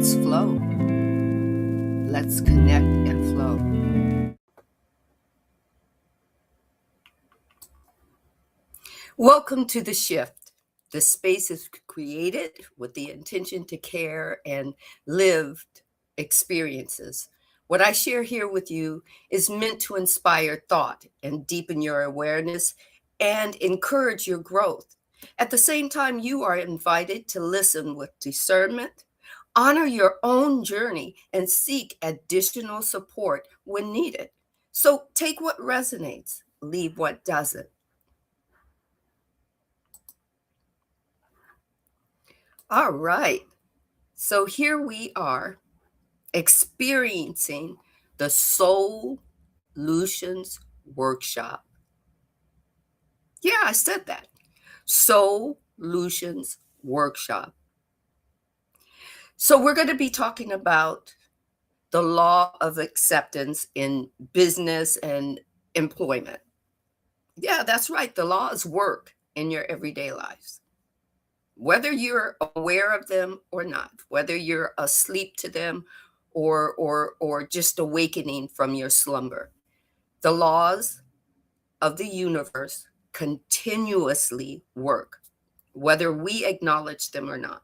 let's flow. Let's connect and flow. Welcome to The Shift. The space is created with the intention to care and lived experiences. What I share here with you is meant to inspire thought and deepen your awareness and encourage your growth. At the same time, you are invited to listen with discernment, honor your own journey, and seek additional support when needed. So take what resonates, leave what doesn't. All right. So here we are experiencing the Soulutions Workshop. Yeah, I said that. Soulutions Workshop. So we're going to be talking about the law of acceptance in business and employment. Yeah, that's right. The laws work in your everyday lives, whether you're aware of them or not, whether you're asleep to them or just awakening from your slumber. The laws of the universe continuously work, whether we acknowledge them or not.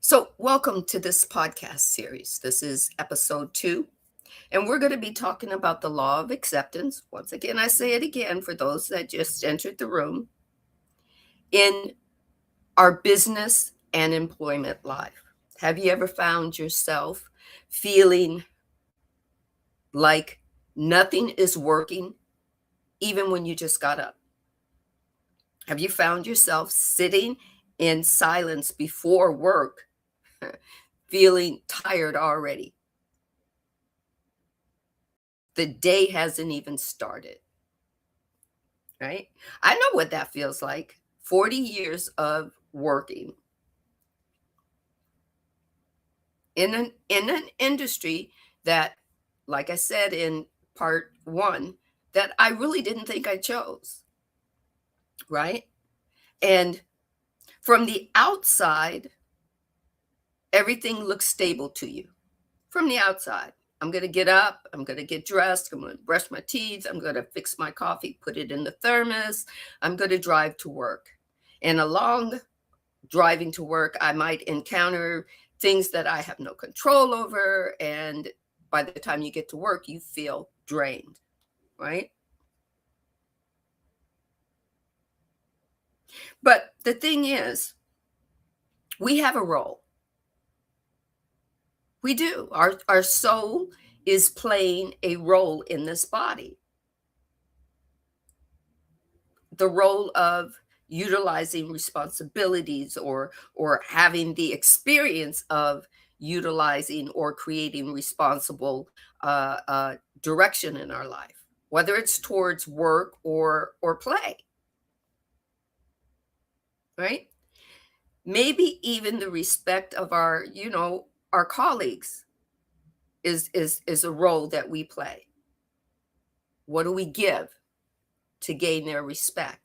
So, welcome to this podcast series. This is episode 2, and we're going to be talking about the law of acceptance. Once again, I say it again for those that just entered the room. In our business and employment life, have you ever found yourself feeling like nothing is working even when you just got up? Have you found yourself sitting in silence before work, feeling tired already? The day hasn't even started, right? I know what that feels like. 40 years of working in an industry that, like I said in part 1, that I really didn't think I chose, right? And from the outside, everything looks stable to you. From the outside, I'm going to get up, I'm going to get dressed, I'm going to brush my teeth, I'm going to fix my coffee, put it in the thermos, I'm going to drive to work. And along driving to work, I might encounter things that I have no control over. And by the time you get to work, you feel drained, right? But the thing is, we have a role. We do. Our soul is playing a role in this body. The role of utilizing responsibilities or having the experience of utilizing or creating responsible direction in our life, whether it's towards work or play, right? Maybe even the respect of our colleagues is a role that we play. What do we give to gain their respect?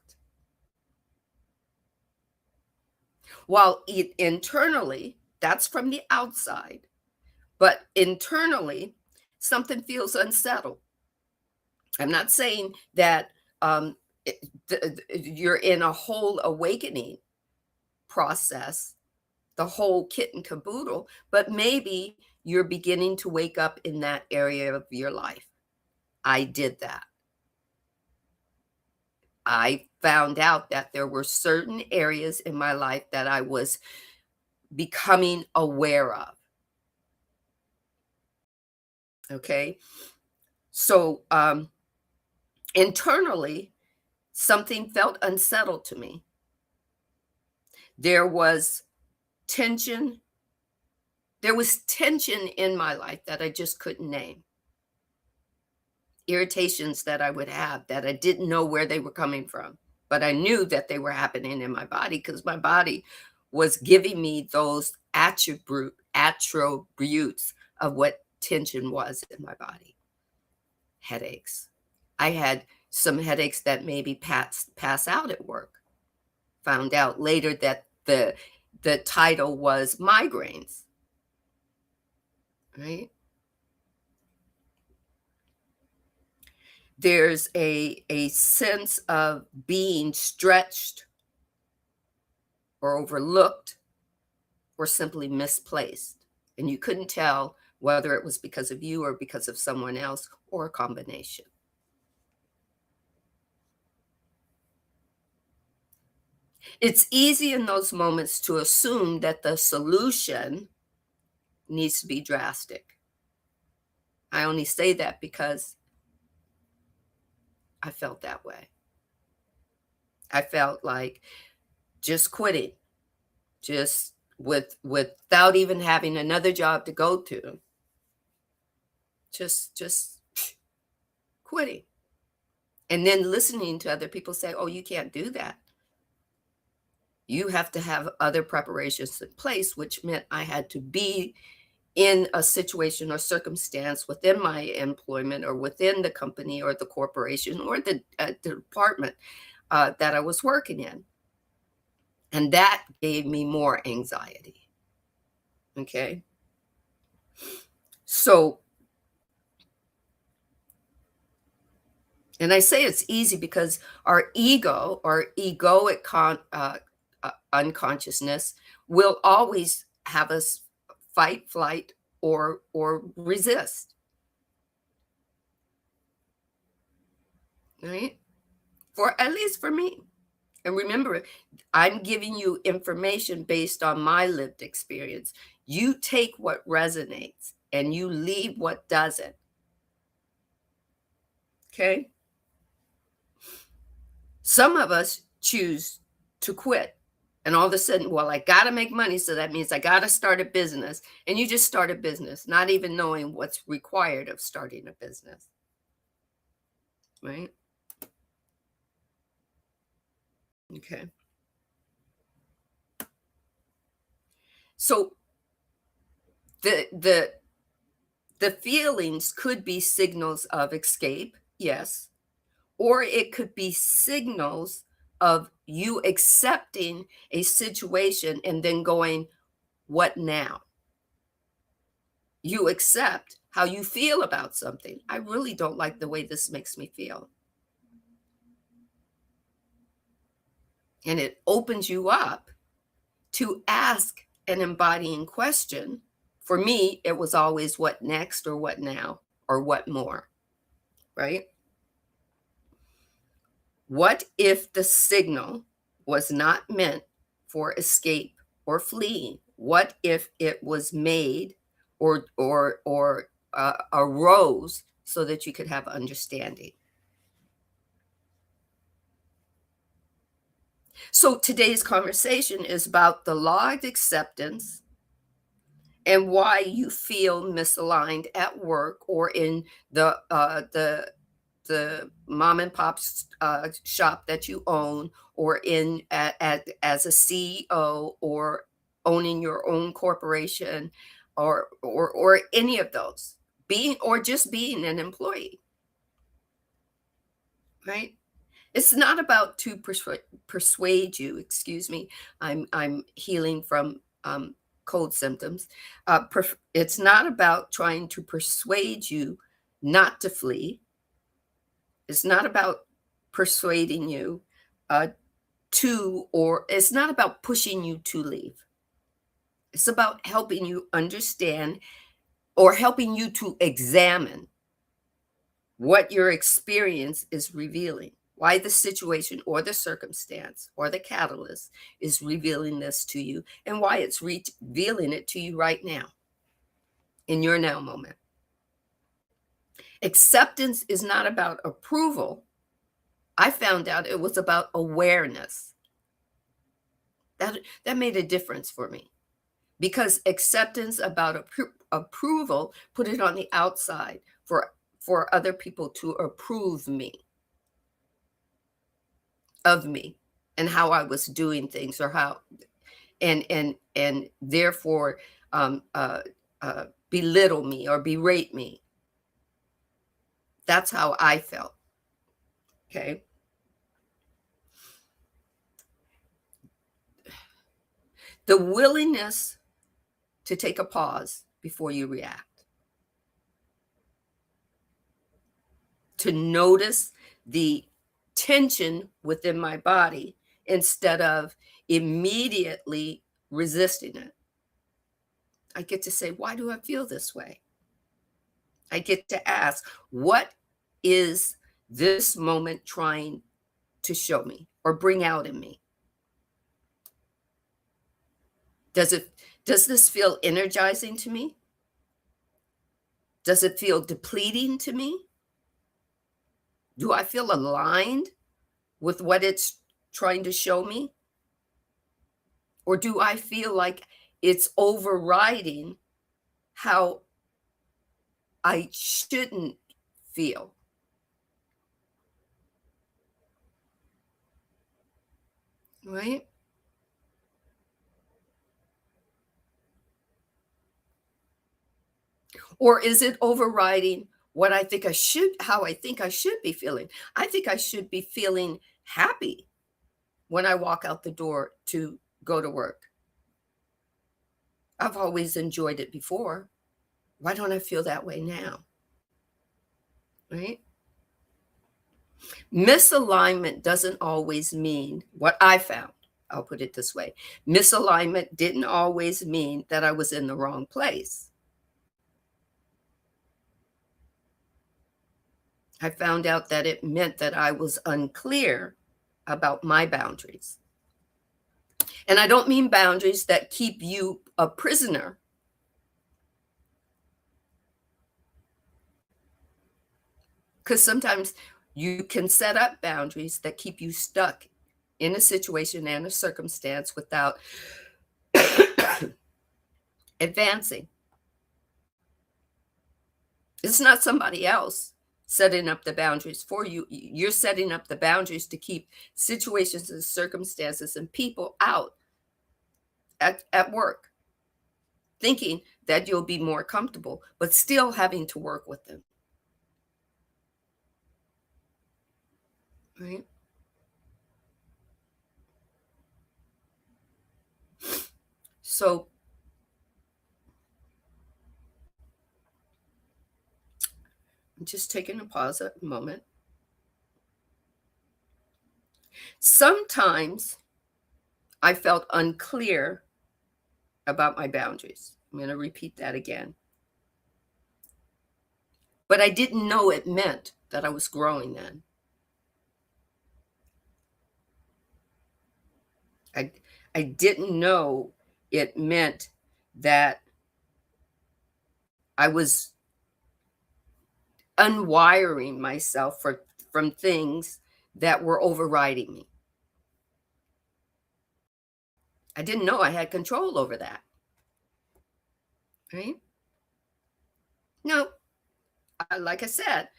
While internally, that's from the outside, but internally, something feels unsettled. I'm not saying that you're in a whole awakening process, the whole kit and caboodle, but maybe you're beginning to wake up in that area of your life. I did that. I found out that there were certain areas in my life that I was becoming aware of. Okay. So internally, something felt unsettled to me. There was tension. There was tension in my life that I just couldn't name. Irritations that I would have that I didn't know where they were coming from, but I knew that they were happening in my body because my body was giving me those attributes of what tension was in my body. Headaches. I had some headaches that maybe pass out at work. Found out later that the title was migraines, right? There's a sense of being stretched or overlooked or simply misplaced. And you couldn't tell whether it was because of you or because of someone else or a combination. It's easy in those moments to assume that the solution needs to be drastic. I only say that because I felt that way. I felt like just quitting, just without even having another job to go to, just quitting. And then listening to other people say, "Oh, you can't do that. You have to have other preparations in place," which meant I had to be in a situation or circumstance within my employment or within the company or the corporation or the department that I was working in. And that gave me more anxiety. Okay. So, and I say it's easy because our ego or egoic unconsciousness will always have us fight, flight, or resist, right? For at least for me. And remember, I'm giving you information based on my lived experience. You take what resonates and you leave what doesn't. Okay? Some of us choose to quit. And all of a sudden, well, I got to make money. So that means I got to start a business. And you just start a business, not even knowing what's required of starting a business. Right? Okay. So the the feelings could be signals of escape, yes, or it could be signals of you accepting a situation and then going, what now? You accept how you feel about something. I really don't like the way this makes me feel. And it opens you up to ask an embodying question. For me, it was always what next or what now or what more, right? What if the signal was not meant for escape or fleeing? What if it was made or arose so that you could have understanding? So today's conversation is about the law of acceptance and why you feel misaligned at work or in the mom and pop shop that you own, or in as a CEO, or owning your own corporation, or any of those, being or just being an employee, right? It's not about to persuade you. Excuse me, I'm healing from cold symptoms. It's not about trying to persuade you not to flee. It's not about persuading you uh, or it's not about pushing you to leave. It's about helping you understand or helping you to examine what your experience is revealing, why the situation or the circumstance or the catalyst is revealing this to you, and why it's revealing it to you right now in your now moment. Acceptance is not about approval. I found out it was about awareness. That made a difference for me, because acceptance about approval put it on the outside for other people to approve me, of me, and how I was doing things, or how and therefore belittle me or berate me. That's how I felt. Okay. The willingness to take a pause before you react, to notice the tension within my body instead of immediately resisting it. I get to say, why do I feel this way? I get to ask, what is this moment trying to show me or bring out in me? Does this feel energizing to me? Does it feel depleting to me? Do I feel aligned with what it's trying to show me? Or do I feel like it's overriding how I shouldn't feel? Right? Or is it overriding what I think I should, how I think I should be feeling? I think I should be feeling happy when I walk out the door to go to work. I've always enjoyed it before. Why don't I feel that way now? Right? Misalignment doesn't always mean what I found. I'll put it this way. Misalignment didn't always mean that I was in the wrong place. I found out that it meant that I was unclear about my boundaries. And I don't mean boundaries that keep you a prisoner. Because sometimes you can set up boundaries that keep you stuck in a situation and a circumstance without advancing. It's not somebody else setting up the boundaries for you. You're setting up the boundaries to keep situations and circumstances and people out at work, thinking that you'll be more comfortable, but still having to work with them. Right? So I'm just taking a pause a moment. Sometimes I felt unclear about my boundaries. I'm going to repeat that again. But I didn't know it meant that I was growing then. I didn't know it meant that I was unwiring myself from things that were overriding me. I didn't know I had control over that. Right? No, like I said,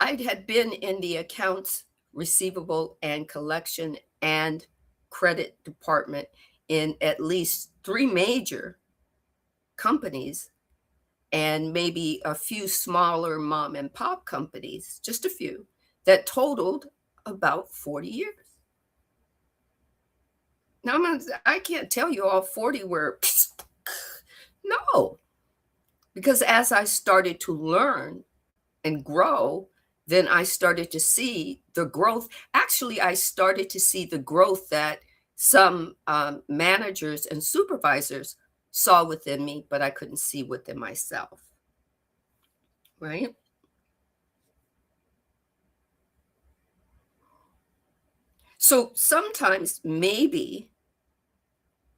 I had been in the accounts receivable and collection and credit department in at least 3 major companies and maybe a few smaller mom and pop companies, just a few, that totaled about 40 years. Now, I can't tell you all 40 were, no, because as I started to learn and grow, then I started to see the growth. Actually, I started to see the growth that some managers and supervisors saw within me, but I couldn't see within myself. Right? So sometimes, maybe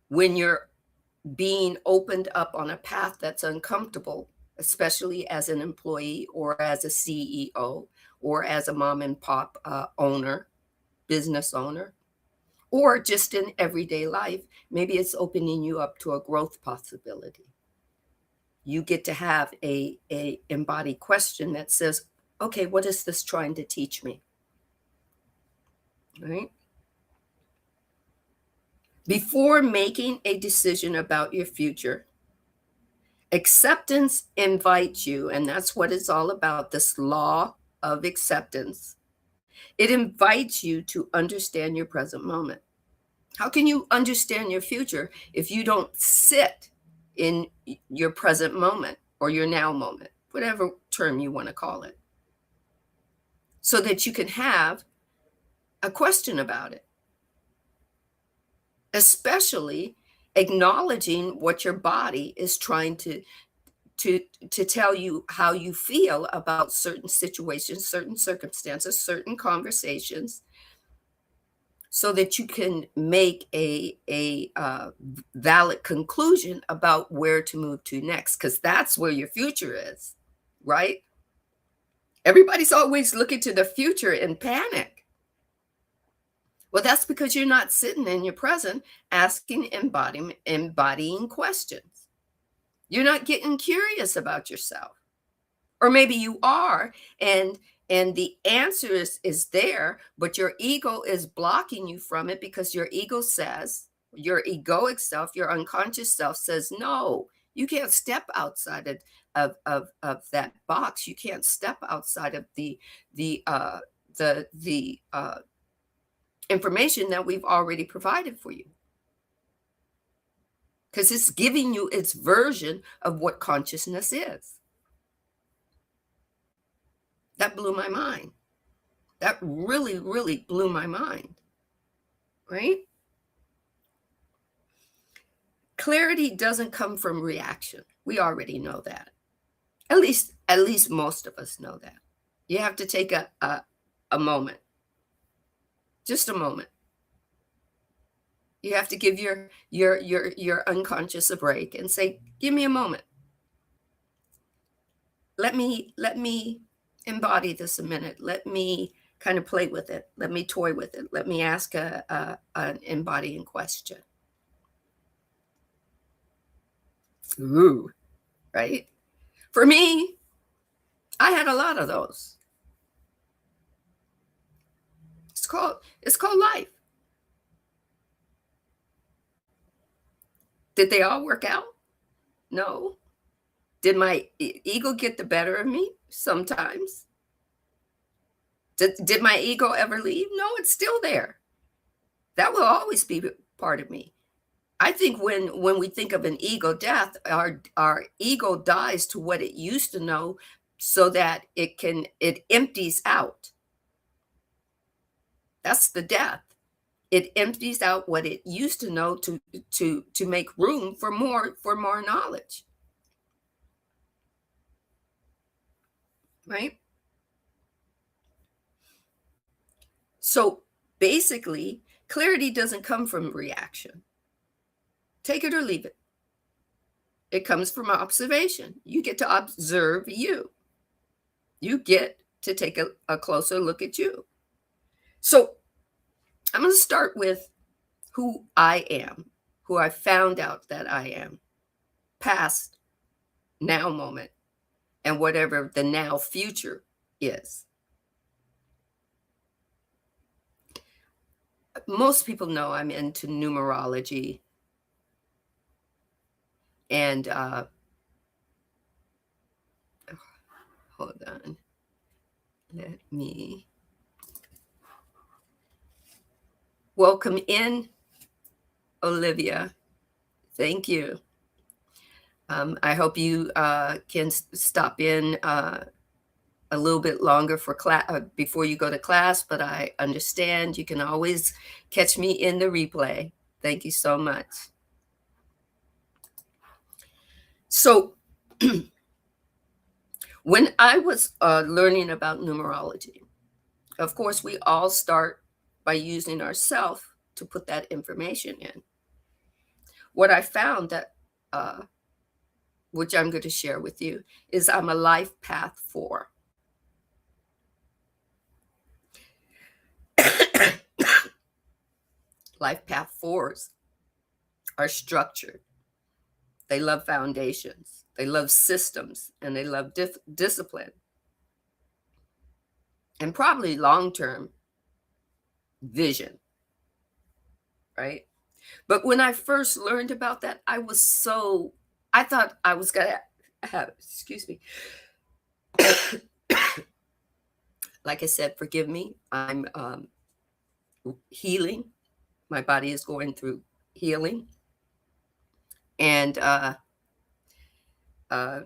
when you're being opened up on a path that's uncomfortable, especially as an employee or as a CEO or as a mom and pop owner, business owner, or just in everyday life, maybe it's opening you up to a growth possibility. You get to have a embodied question that says, okay, what is this trying to teach me? Right? Before making a decision about your future, acceptance invites you, and that's what it's all about, this law of acceptance. It invites you to understand your present moment. How can you understand your future if you don't sit in your present moment or your now moment, whatever term you want to call it, so that you can have a question about it, especially acknowledging what your body is trying to to tell you how you feel about certain situations, certain circumstances, certain conversations, so that you can make a valid conclusion about where to move to next, because that's where your future is, right? Everybody's always looking to the future in panic. Well, that's because you're not sitting in your present asking embodying questions. You're not getting curious about yourself. Or maybe you are, and the answer is there, but your ego is blocking you from it because your ego says, your egoic self, your unconscious self says, no, you can't step outside of that box. You can't step outside of the information that we've already provided for you, because it's giving you its version of what consciousness is. That blew my mind. That really, really blew my mind, right? Clarity doesn't come from reaction. We already know that. At least most of us know that. You have to take a moment, just a moment. You have to give your unconscious a break and say, give me a moment. Let me embody this a minute. Let me kind of play with it. Let me toy with it. Let me ask an embodying question. Ooh, right? For me, I had a lot of those. It's called life. Did they all work out? No. Did my ego get the better of me? Sometimes. Did my ego ever leave? No, it's still there. That will always be part of me. I think when we think of an ego death, our ego dies to what it used to know, so that it empties out. That's the death. It empties out what it used to know to make room for more knowledge, right? So basically, clarity doesn't come from reaction. Take it or leave it. It comes from observation. You get to observe you. You get to take a closer look at you. So I'm going to start with who I am, who I found out that I am, past, now moment, and whatever the now future is. Most people know I'm into numerology, and hold on, let me welcome in Olivia. Thank you. I hope you can stop in a little bit longer for class before you go to class, but I understand you can always catch me in the replay. Thank you so much. So when I was learning about numerology, of course, we all start by using ourself to put that information in. What I found that, which I'm going to share with you, is I'm a life path 4. Life path 4s are structured. They love foundations. They love systems, and they love discipline, and probably long-term vision, right? But when I first learned about that, I thought I was going to have, excuse me. Like I said, forgive me. I'm healing. My body is going through healing and uh, uh,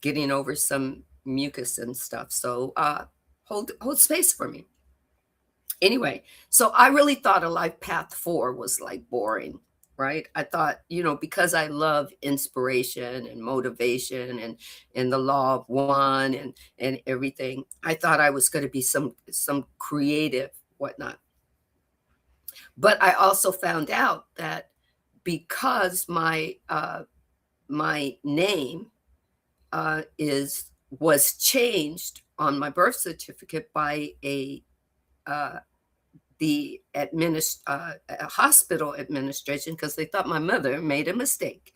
getting over some mucus and stuff. So hold space for me. Anyway, so I really thought a life path 4 was like boring, right? I thought, because I love inspiration and motivation and the law of one and everything, I thought I was going to be some creative whatnot. But I also found out that because my name is was changed on my birth certificate by uh, a hospital administration, because they thought my mother made a mistake.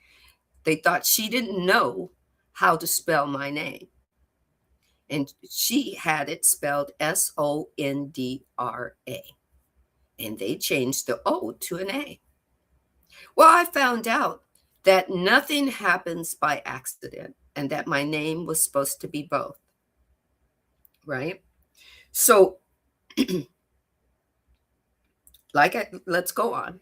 They thought she didn't know how to spell my name, and she had it spelled Sondra, and they changed the O to an A. Well, I found out that nothing happens by accident and that my name was supposed to be both, right? So, let's go on.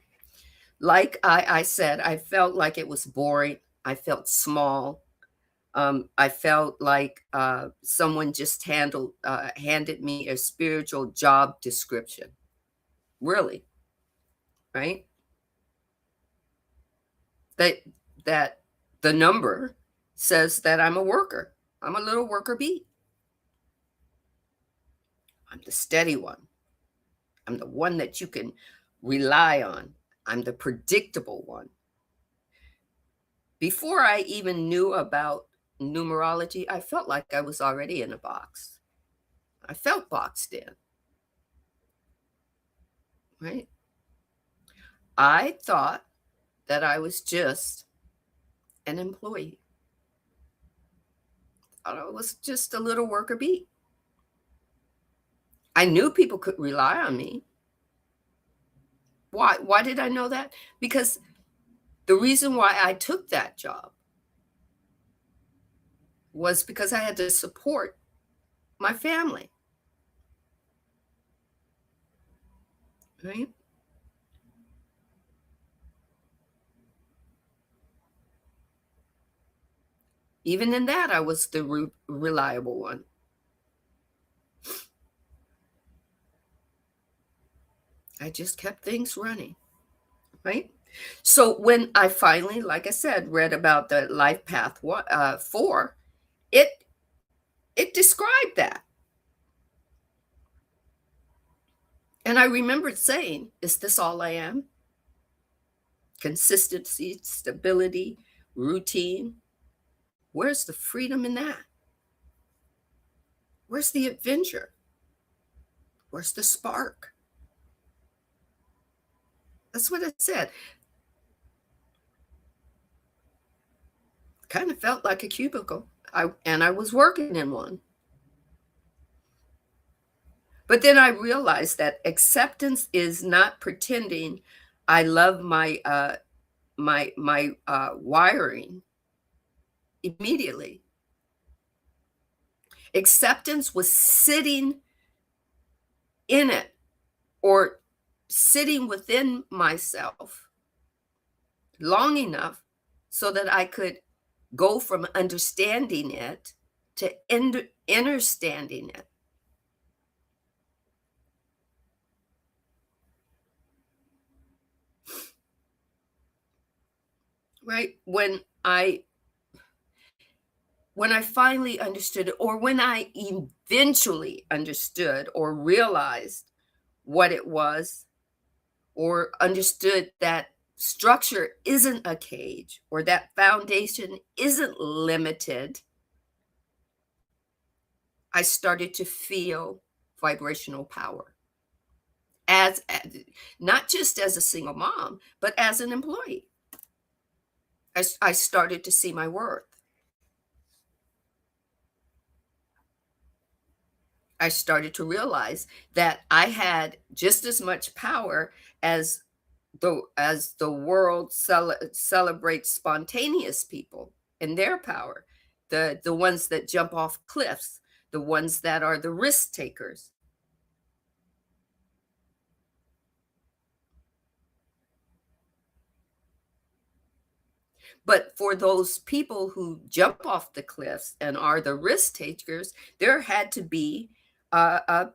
Like I said, I felt like it was boring. I felt small. I felt like someone just handed me a spiritual job description. Really, right? That that the number says that I'm a worker. I'm a little worker bee. I'm the steady one. I'm the one that you can rely on. I'm the predictable one. Before I even knew about numerology, I felt like I was already in a box. I felt boxed in, right? I thought that I was just an employee. I thought I was just a little worker bee. I knew people could rely on me. Why? Why did I know that? Because the reason why I took that job was because I had to support my family, right? Even in that, I was the reliable one. I just kept things running, right? So when I finally, like I said, read about the life path 4, it it described that. And I remembered saying, is this all I am? Consistency, stability, routine. Where's the freedom in that? Where's the adventure? Where's the spark? That's what it said. Kind of felt like a cubicle. I was working in one. But then I realized that acceptance is not pretending I love my wiring immediately. Acceptance was sitting in it, or sitting within myself long enough so that I could go from understanding it to understanding it. Right? When I finally understood it, or when I eventually understood or realized what it was, or understood that structure isn't a cage, or that foundation isn't limited, I started to feel vibrational power as not just as a single mom, but as an employee. I started to see my worth. I started to realize that I had just as much power as the world celebrates spontaneous people and their power, the ones that jump off cliffs, the ones that are the risk takers. But for those people who jump off the cliffs and are the risk takers, there had to be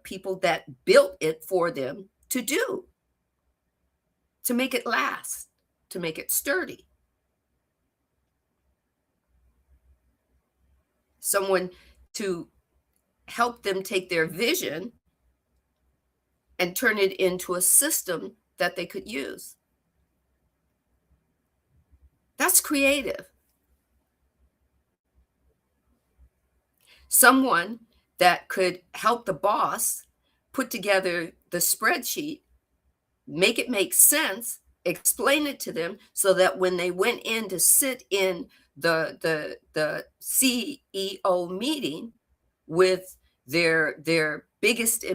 people that built it for them to do, to make it last, to make it sturdy. Someone to help them take their vision and turn it into a system that they could use. That's creative. Someone that could help the boss put together the spreadsheet, make it make sense, explain it to them so that when they went in to sit in the CEO meeting with their biggest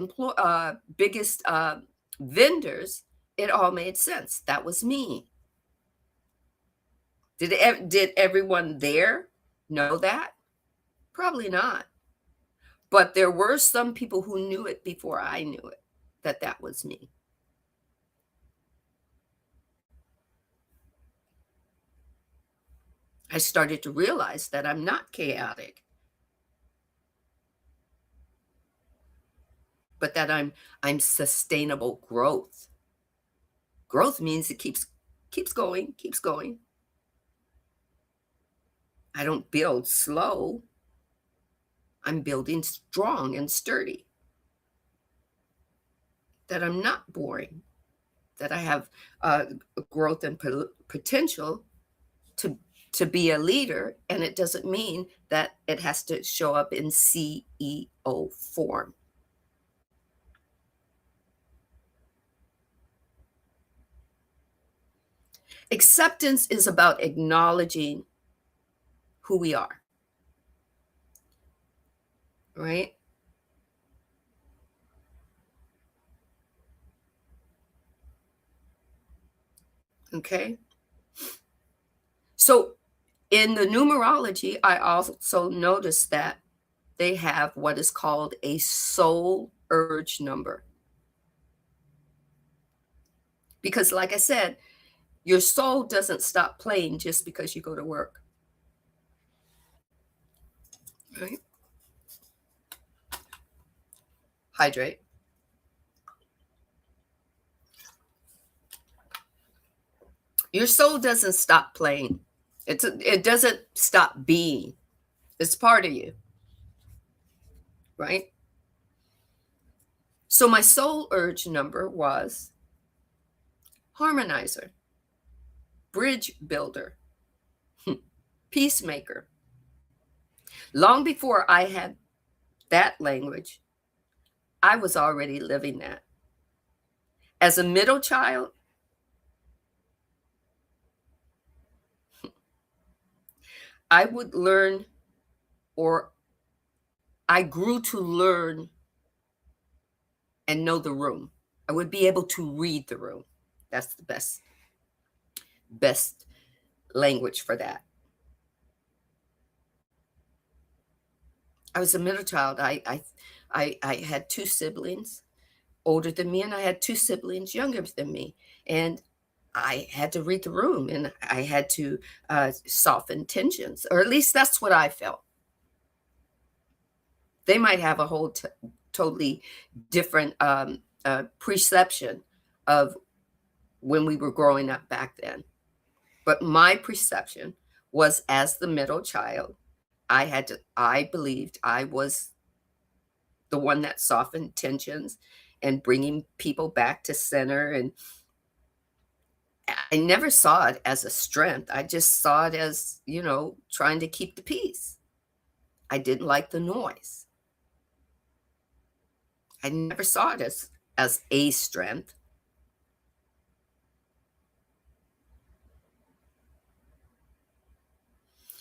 vendors, it all made sense. That was me. Did everyone there know that? Probably not. But there were some people who knew it before I knew it, that that was me. I started to realize that I'm not chaotic, but that I'm sustainable growth. Growth means it keeps going, keeps going. I don't build slow. I'm building strong and sturdy. That I'm not boring. That I have growth and potential to to be a leader, and it doesn't mean that it has to show up in CEO form. Acceptance is about acknowledging who we are, right? Okay. So in the numerology, I also noticed that they have what is called a soul urge number. Because, like I said, your soul doesn't stop playing just because you go to work, right? Hydrate. Your soul doesn't stop playing. It doesn't stop being. It's part of you, right? So my soul urge number was harmonizer, bridge builder, peacemaker. Long before I had that language, I was already living that. As a middle child, I would learn, or I grew to learn and know the room. I would be able to read the room. That's the best language for that. I was a middle child. I had two siblings older than me, and I had two siblings younger than me. And I had to read the room, and I had to soften tensions, or at least that's what I felt. They might have a whole totally different perception of when we were growing up back then. But my perception was, as the middle child, I believed I was the one that softened tensions and bringing people back to center. And I never saw it as a strength. I just saw it as, trying to keep the peace. I didn't like the noise. I never saw it as a strength.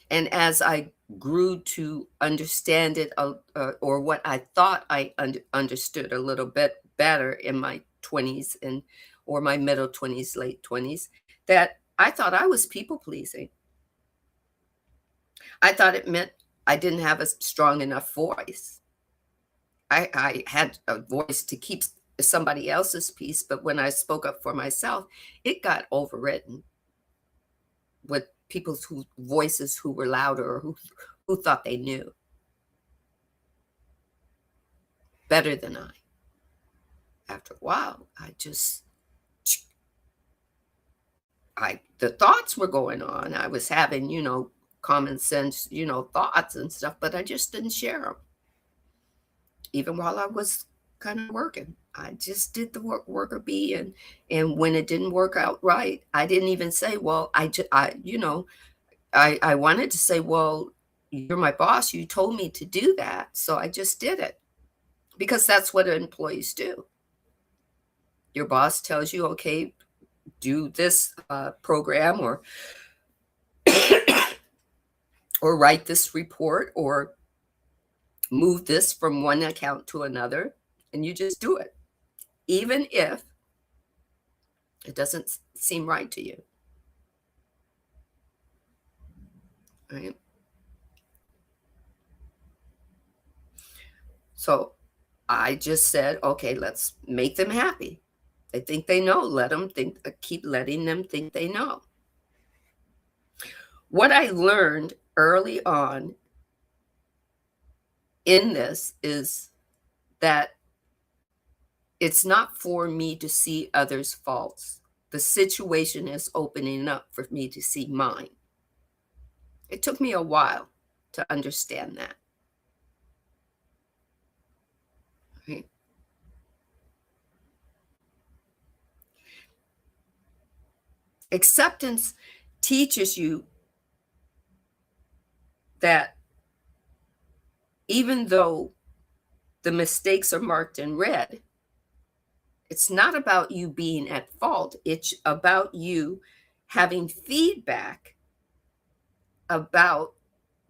And as I grew to understand it, or what I thought I understood a little bit better in my 20s or my middle 20s, late 20s, that I thought I was people pleasing. I thought it meant I didn't have a strong enough voice. I had a voice to keep somebody else's peace, but when I spoke up for myself, it got overwritten with people's voices who were louder or who thought they knew better than I. After a while, the thoughts were going on. I was having, common sense, thoughts and stuff, but I just didn't share them. Even while I was kind of working, I just did the worker bee, and when it didn't work out right, I didn't even say, well, I wanted to say, well, you're my boss. You told me to do that, so I just did it because that's what employees do. Your boss tells you, okay, do this program or write this report or move this from one account to another, and you just do it, even if it doesn't seem right to you. Right? So I just said, okay, let's make them happy. They think they know. Let them think, keep letting them think they know. What I learned early on in this is that it's not for me to see others' faults. The situation is opening up for me to see mine. It took me a while to understand that. Right? Acceptance teaches you that even though the mistakes are marked in red, it's not about you being at fault. It's about you having feedback about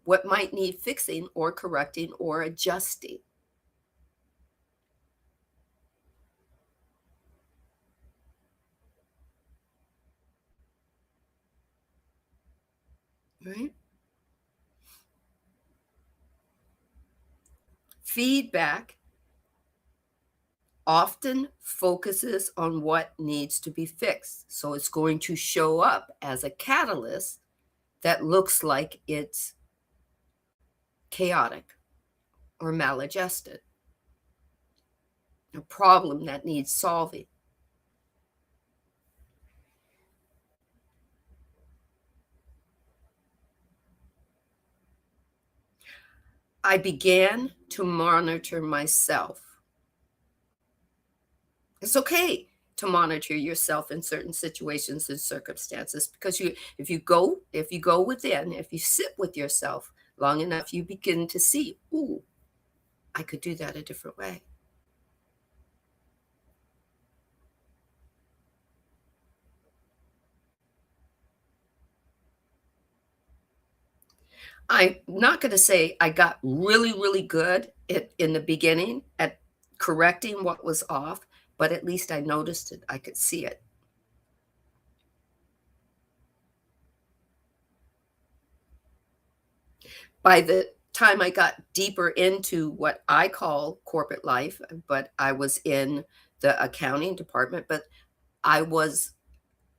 what might need fixing or correcting or adjusting. Right? Feedback often focuses on what needs to be fixed. So it's going to show up as a catalyst that looks like it's chaotic or maladjusted, a problem that needs solving. I began to monitor myself. It's okay to monitor yourself in certain situations and circumstances because if you go within, if you sit with yourself long enough, you begin to see, ooh, I could do that a different way. I'm not going to say I got really, really good in the beginning at correcting what was off, but at least I noticed it. I could see it. By the time I got deeper into what I call corporate life, but I was in the accounting department, but I was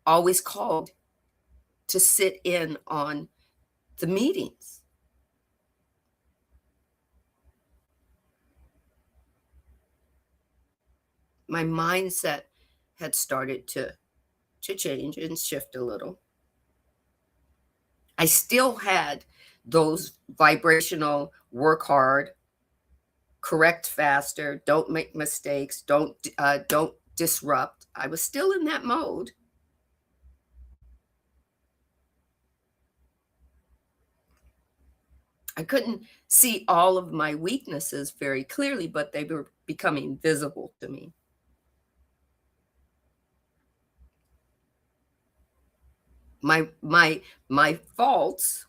always called to sit in on the meetings. My mindset had started to change and shift a little. I still had those vibrational work hard, correct faster, don't make mistakes, don't disrupt. I was still in that mode. I couldn't see all of my weaknesses very clearly, but they were becoming visible to me. My faults,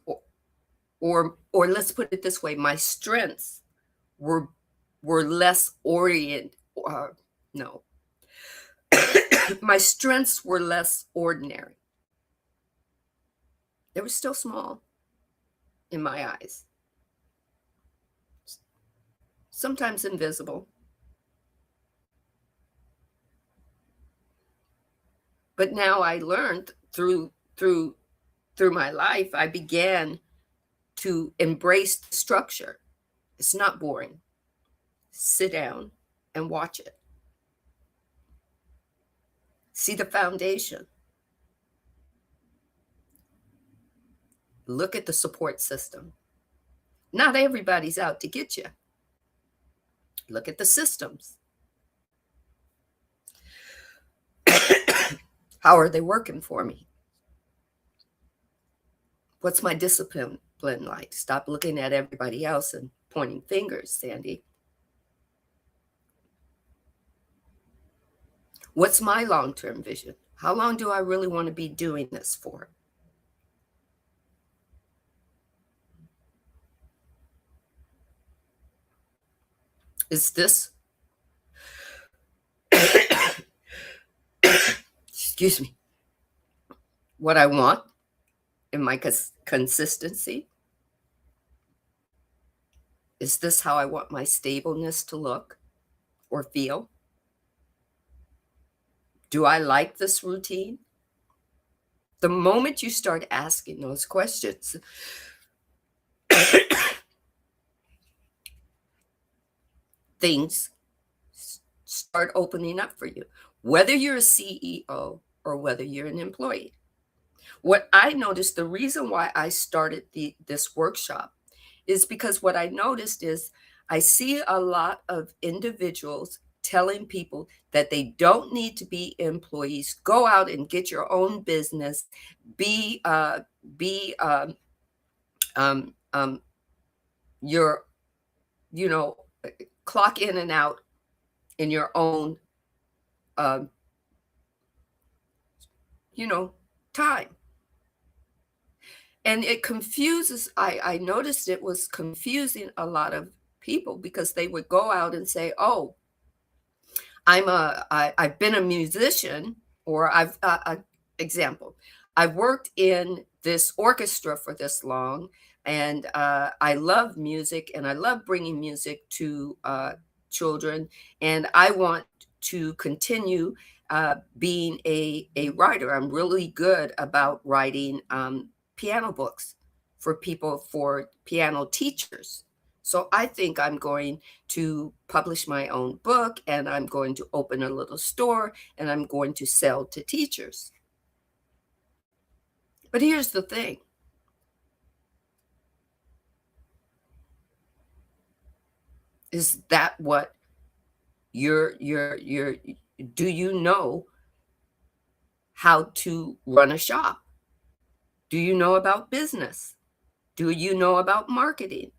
or let's put it this way, my strengths were less orient no. My strengths were less ordinary. They were still small in my eyes, sometimes invisible. But now I learned through through my life, I began to embrace the structure. It's not boring. Sit down and watch it. See the foundation. Look at the support system. Not everybody's out to get you. Look at the systems. How are they working for me? What's my discipline like? Stop looking at everybody else and pointing fingers, Sandy. What's my long-term vision? How long do I really want to be doing this for? Is this, excuse me, what I want in my consistency? Is this how I want my stableness to look or feel? Do I like this routine? The moment you start asking those questions, things start opening up for you, whether you're a CEO or whether you're an employee. What I noticed, the reason why I started this workshop is because what I noticed is I see a lot of individuals telling people that they don't need to be employees. Go out and get your own business. Be be um, um, your you know clock in and out in your own um, you know time. And it confuses, I noticed it was confusing a lot of people because they would go out and say, "Oh, I've been a musician," or example, I've worked in this orchestra for this long, and I love music, and I love bringing music to children, and I want to continue being a writer. I'm really good about writing piano books for people, for piano teachers. So I think I'm going to publish my own book, and I'm going to open a little store, and I'm going to sell to teachers. But here's the thing. Is that what you're do you know how to run a shop? Do you know about business? Do you know about marketing?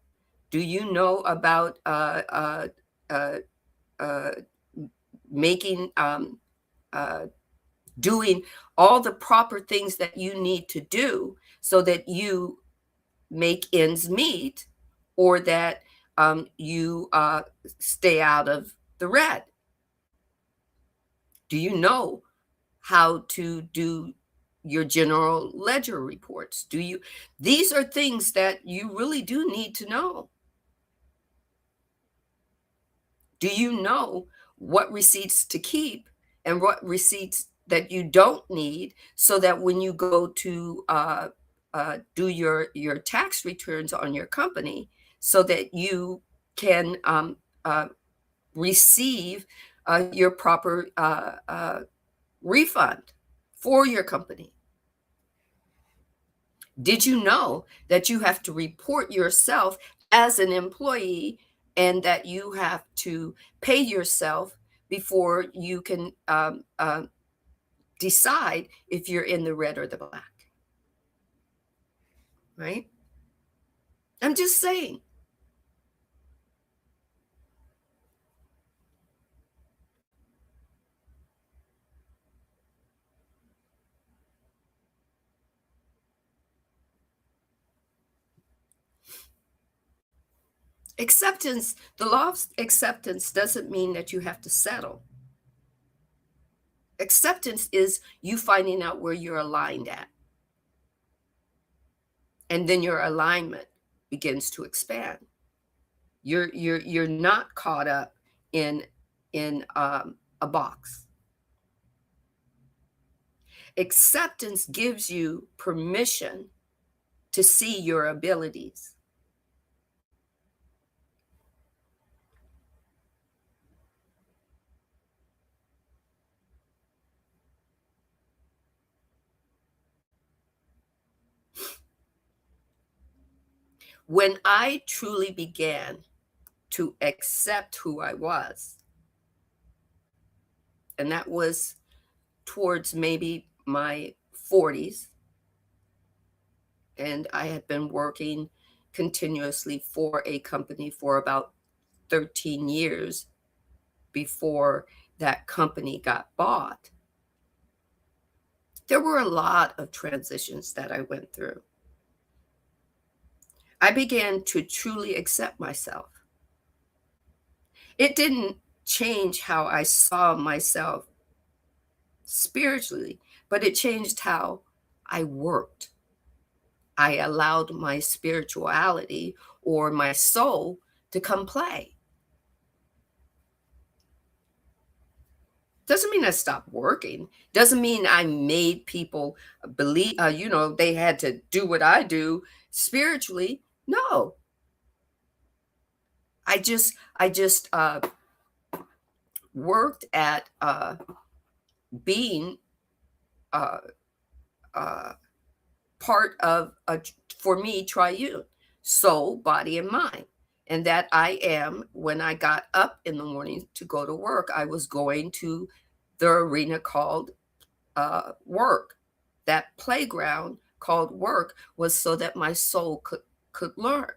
Do you know about uh, uh, making uh, doing all the proper things that you need to do so that you make ends meet, or that you stay out of the red? Do you know how to do your general ledger reports? Do you? These are things that you really do need to know. Do you know what receipts to keep and what receipts that you don't need, so that when you go to do your tax returns on your company, so that you can uh, receive your proper refund for your company? Did you know that you have to report yourself as an employee, and that you have to pay yourself before you can decide if you're in the red or the black? Right? I'm just saying. Acceptance, the law of acceptance doesn't mean that you have to settle. Acceptance is you finding out where you're aligned at, and then your alignment begins to expand. You're not caught up in a box. Acceptance gives you permission to see your abilities. When I truly began to accept who I was, and that was towards maybe my 40s, and I had been working continuously for a company for about 13 years before that company got bought. There were a lot of transitions that I went through. I began to truly accept myself. It didn't change how I saw myself spiritually, but it changed how I worked. I allowed my spirituality or my soul to come play. Doesn't mean I stopped working. Doesn't mean I made people believe, they had to do what I do spiritually. No, I just worked at being uh, uh, part of for me, triune, soul, body, and mind. And that I am, when I got up in the morning to go to work, I was going to the arena called work. That playground called work was so that my soul could learn.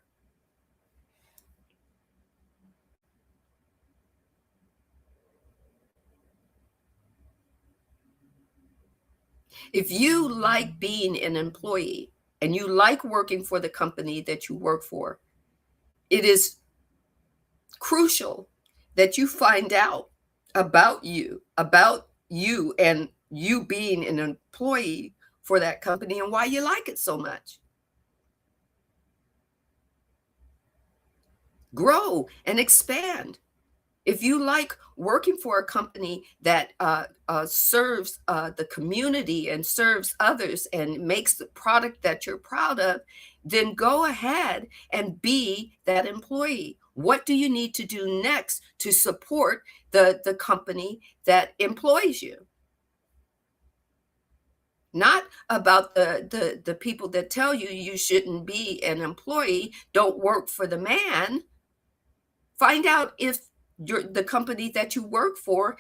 If you like being an employee and you like working for the company that you work for, it is crucial that you find out about you and you being an employee for that company and why you like it so much. Grow and expand. If you like working for a company that serves the community and serves others and makes the product that you're proud of, then go ahead and be that employee. What do you need to do next to support the company that employs you? Not about the people that tell you you shouldn't be an employee, don't work for the man. Find out if the company that you work for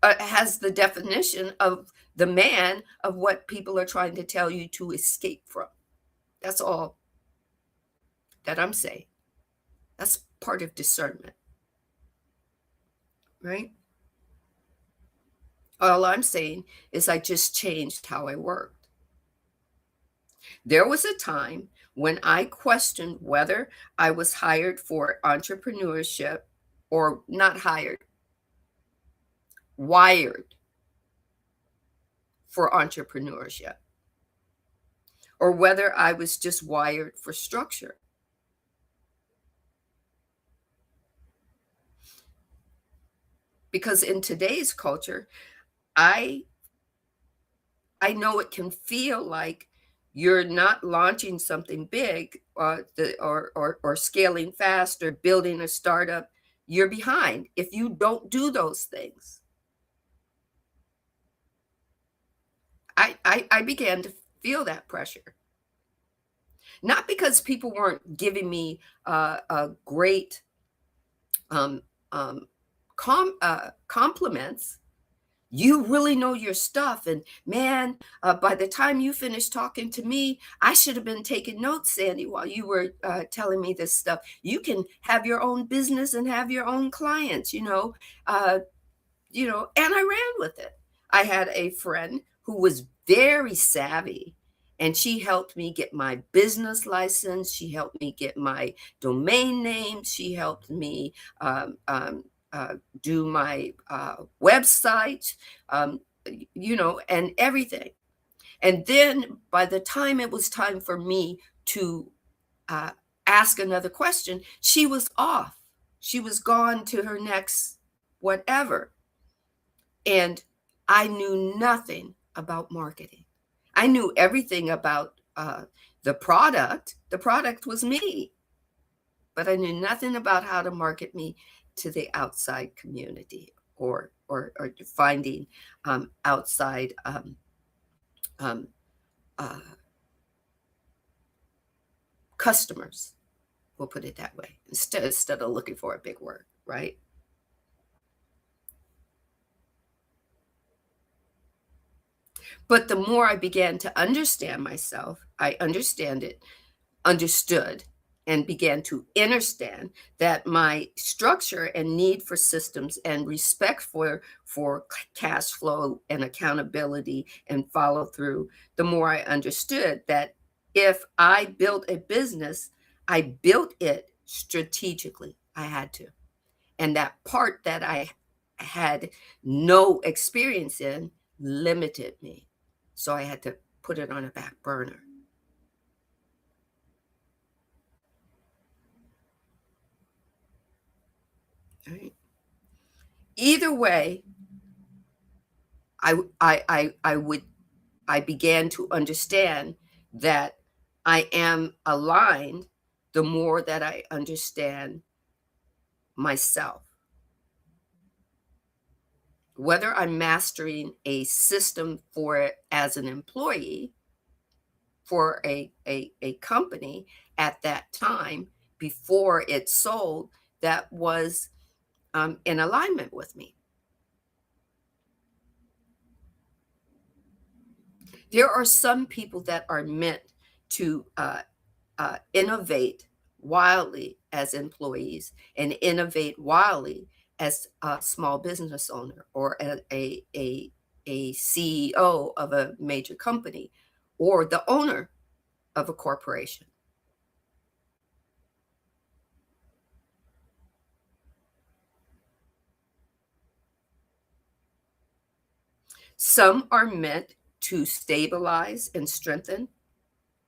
has the definition of the man of what people are trying to tell you to escape from. That's all that I'm saying. That's part of discernment, right? All I'm saying is I just changed how I worked. There was a time when I questioned whether I was hired for entrepreneurship or not hired, wired for entrepreneurship, or whether I was just wired for structure. Because in today's culture, I I know it can feel like you're not launching something big, or scaling fast or building a startup. You're behind if you don't do those things. I began to feel that pressure, not because people weren't giving me a great um, um, compliments. You really know your stuff. And man, by the time you finished talking to me, I should have been taking notes, Sandy, while you were telling me this stuff. You can have your own business and have your own clients, uh, and I ran with it. I had a friend who was very savvy, and she helped me get my business license. She helped me get my domain name. She helped me do my website, um, and everything. And then by the time it was time for me to uh, ask another question, she was off. She was gone to her next whatever. And I knew nothing about marketing. I knew everything about the product. The product was me, but I knew nothing about how to market me to the outside community, or finding outside um, uh, customers. We'll put it that way, instead of looking for a big word, right? But the more I began to understand myself, I understood and began to understand that my structure and need for systems and respect for cash flow and accountability and follow through, the more I understood that if I built a business, I built it strategically. I had to. And that part that I had no experience in limited me. So I had to put it on a back burner. Right? Either way, I began to understand that I am aligned the more that I understand myself. Whether I'm mastering a system for it as an employee for a company at that time before it sold, that was in alignment with me. There are some people that are meant to innovate wildly as employees and innovate wildly as a small business owner or a CEO of a major company or the owner of a corporation. Some are meant to stabilize and strengthen.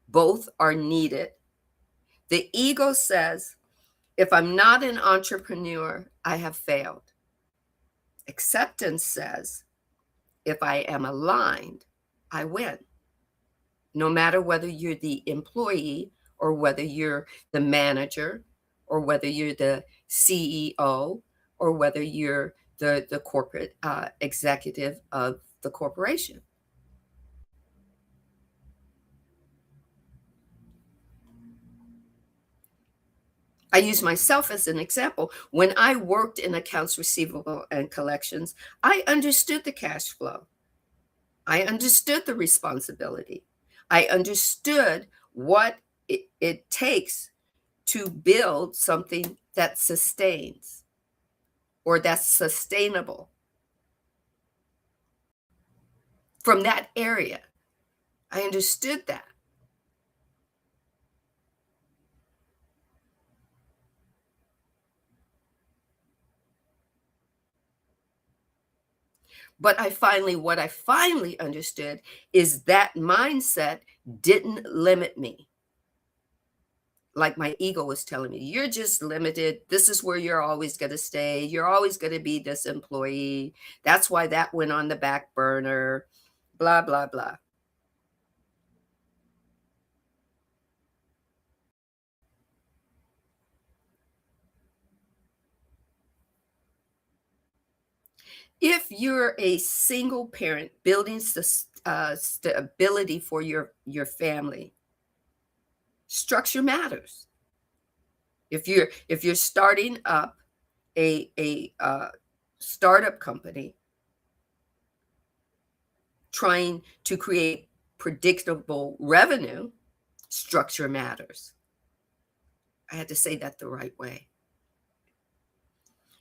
Both are needed. The ego says, if I'm not an entrepreneur, I have failed. Acceptance says, if I am aligned, I win. No matter whether you're the employee or whether you're the manager or whether you're the CEO or whether you're the corporate executive of the corporation. I use myself as an example. When I worked in accounts receivable and collections, I understood the cash flow. I understood the responsibility. I understood what it takes to build something that sustains or that's sustainable from that area. I understood that. But what I finally understood is that mindset didn't limit me. Like my ego was telling me, you're just limited. This is where you're always going to stay. You're always going to be this employee. That's why that went on the back burner, blah, blah, blah. If you're a single parent building stability for your family, structure matters. If you're starting up a startup company, trying to create predictable revenue, structure matters. I had to say that the right way.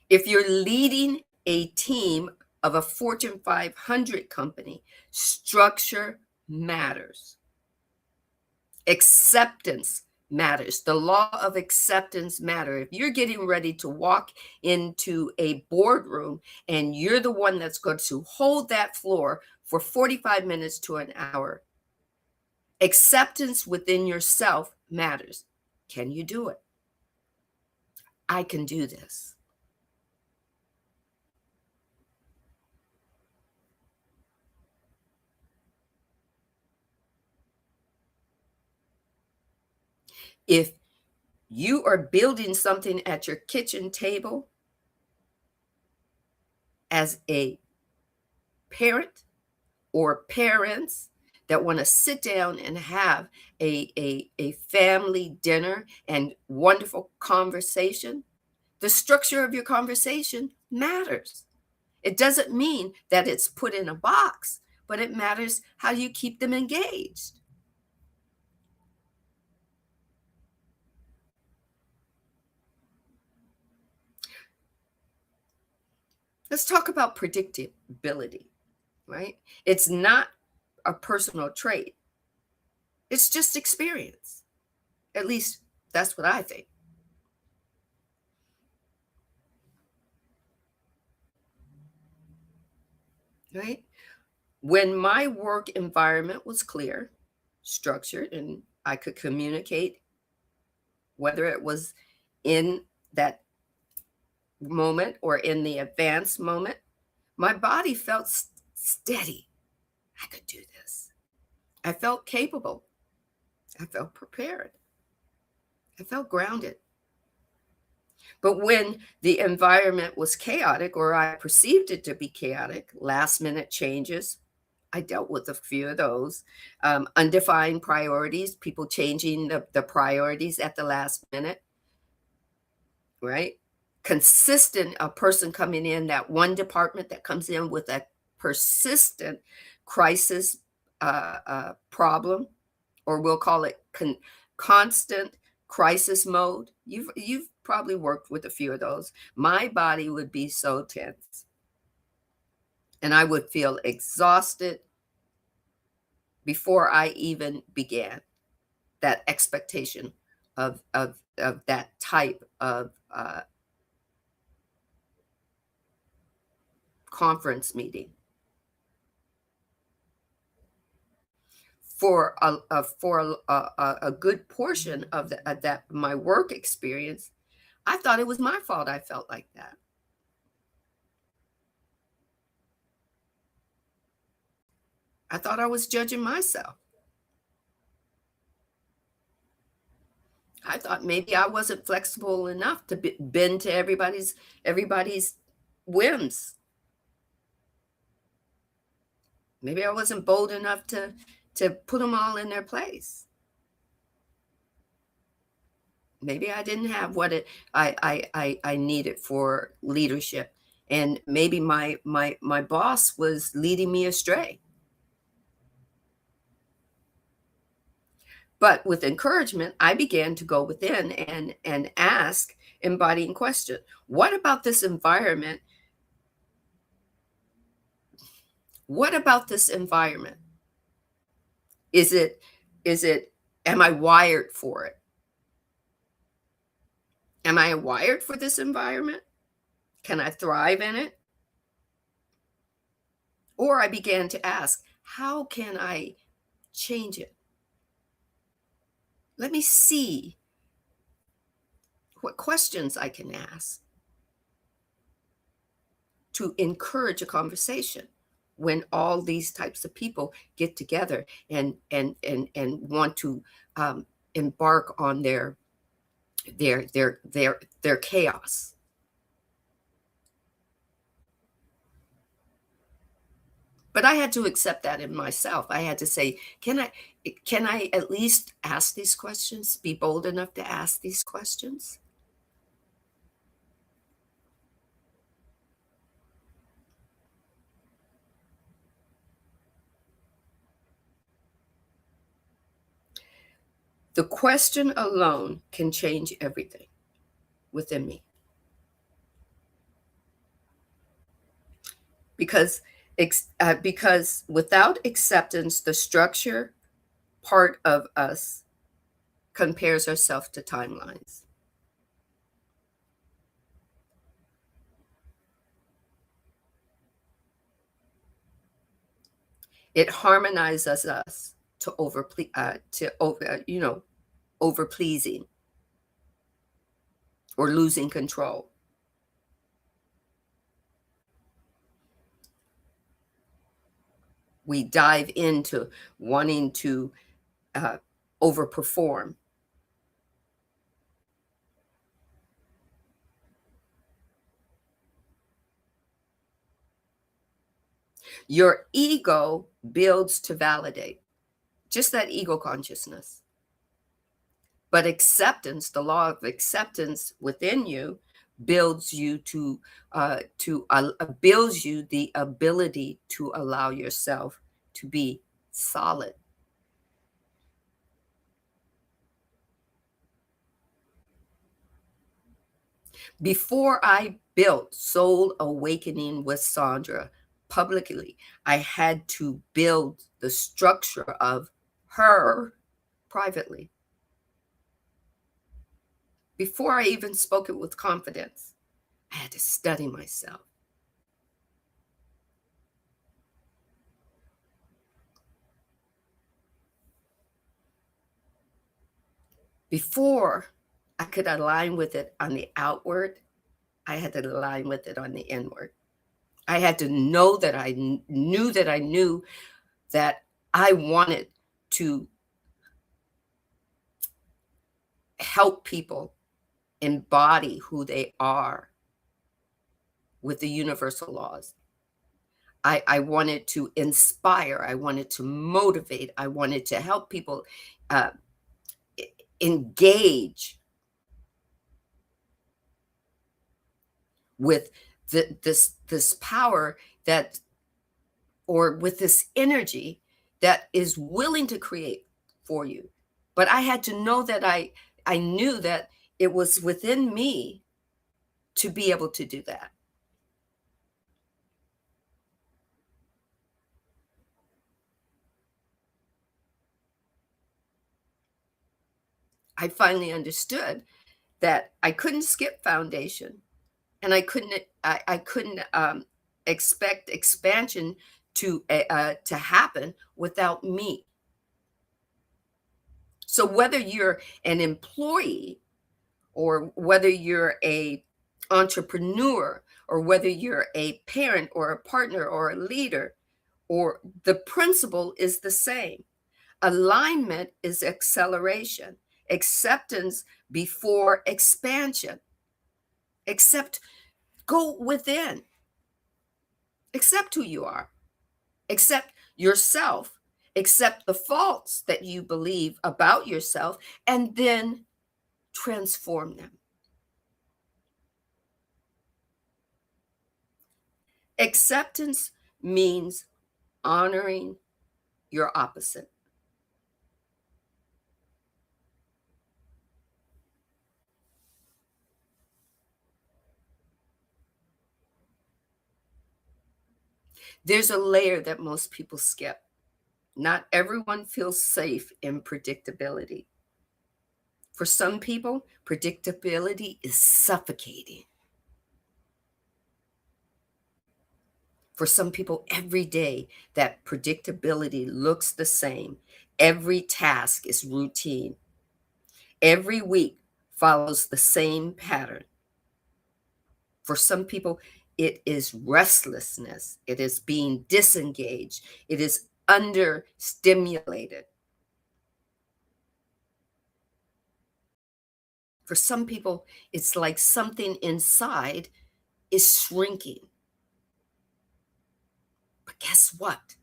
If you're leading a team of a Fortune 500 company, structure matters. Acceptance matters. The law of acceptance matter. If you're getting ready to walk into a boardroom and you're the one that's going to hold that floor for 45 minutes to an hour, acceptance within yourself matters. Can you do it? I can do this. If you are building something at your kitchen table as a parent or parents that want to sit down and have a family dinner and wonderful conversation, the structure of your conversation matters. It doesn't mean that it's put in a box, but it matters how you keep them engaged. Let's talk about predictability, right? It's not a personal trait, it's just experience. At least that's what I think, right? When my work environment was clear, structured, and I could communicate, whether it was in that moment or in the advanced moment, my body felt steady. I could do this. I felt capable. I felt prepared. I felt grounded. But when the environment was chaotic, or I perceived it to be chaotic, last minute changes, I dealt with a few of those. Undefined priorities, people changing the priorities at the last minute, right? Consistent, a person coming in, that one department that comes in with a persistent crisis problem, or we'll call it constant crisis mode. You've probably worked with a few of those. My body would be so tense, and I would feel exhausted before I even began that expectation of that type of conference meeting. For a good portion of that my work experience, I thought it was my fault I felt like that. I thought I was judging myself. I thought maybe I wasn't flexible enough to bend to everybody's whims. Maybe I wasn't bold enough to put them all in their place. Maybe I didn't have what I needed for leadership, and maybe my boss was leading me astray. But with encouragement, I began to go within and ask embodying question. What about this environment? What about this environment? Is it is it am I wired for it? Am I wired for this environment? Can I thrive in it? Or I began to ask, how can I change it? Let me see what questions I can ask to encourage a conversation when all these types of people get together and want to embark on their chaos. But I had to accept that in myself. I had to say, can I at least ask these questions? Be bold enough to ask these questions? The question alone can change everything within me, because because without acceptance, the structure part of us compares ourselves to timelines. It harmonizes us to over pleasing or losing control. We dive into wanting to uh, overperform Your ego builds to validate, just that ego consciousness. But acceptance, the law of acceptance within you, builds you builds you the ability to allow yourself to be solid. Before I built Soul Awakening with Sandra publicly, I had to build the structure of her privately. Before I even spoke it with confidence, I had to study myself. Before I could align with it on the outward, I had to align with it on the inward. I had to know that I knew that I knew that I wanted to help people embody who they are with the universal laws. I wanted to inspire. I wanted to motivate. I wanted to help people uh, engage with this power that, or with this energy that is willing to create for you. But I had to know that I knew that it was within me to be able to do that. I finally understood that I couldn't skip foundation, and I couldn't expect expansion to happen without me. So whether you're an employee, or whether you're a entrepreneur, or whether you're a parent or a partner or a leader, or the principle is the same. Alignment is acceleration, acceptance before expansion. Accept, go within, accept who you are, accept yourself, accept the faults that you believe about yourself, and then transform them. Acceptance means honoring your opposite. There's a layer that most people skip. Not everyone feels safe in predictability. For some people, predictability is suffocating. For some people, every day, that predictability looks the same. Every task is routine. Every week follows the same pattern. For some people, it is restlessness. It is being disengaged. It is understimulated. For some people, it's like something inside is shrinking. But guess what?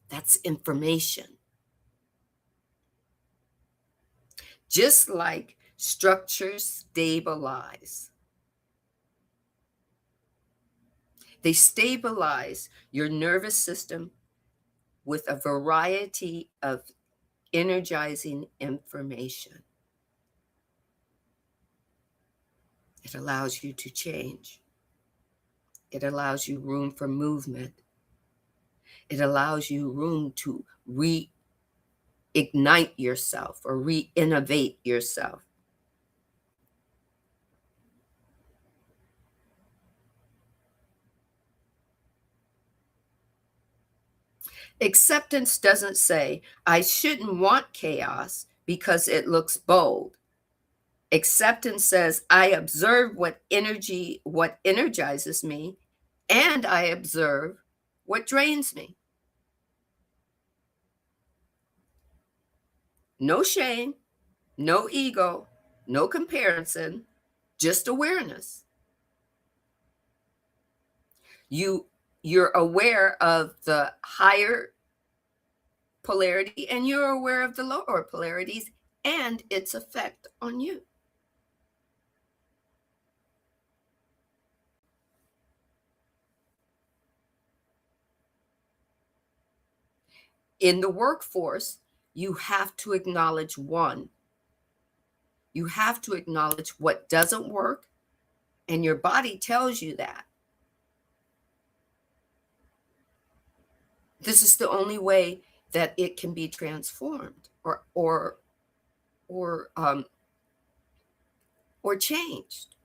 That's information. Just like structures stabilize, they stabilize your nervous system with a variety of energizing information. It allows you to change. It allows you room for movement. It allows you room to reignite yourself or re-innovate yourself. Acceptance doesn't say, I shouldn't want chaos because it looks bold. Acceptance says, I observe what energizes me, and I observe what drains me. No shame, no ego, no comparison, just awareness. You you're aware of the higher polarity and you're aware of the lower polarities and its effect on you. In the workforce, you have to acknowledge one. You have to acknowledge what doesn't work, and your body tells you that. This is the only way that it can be transformed or um, or changed.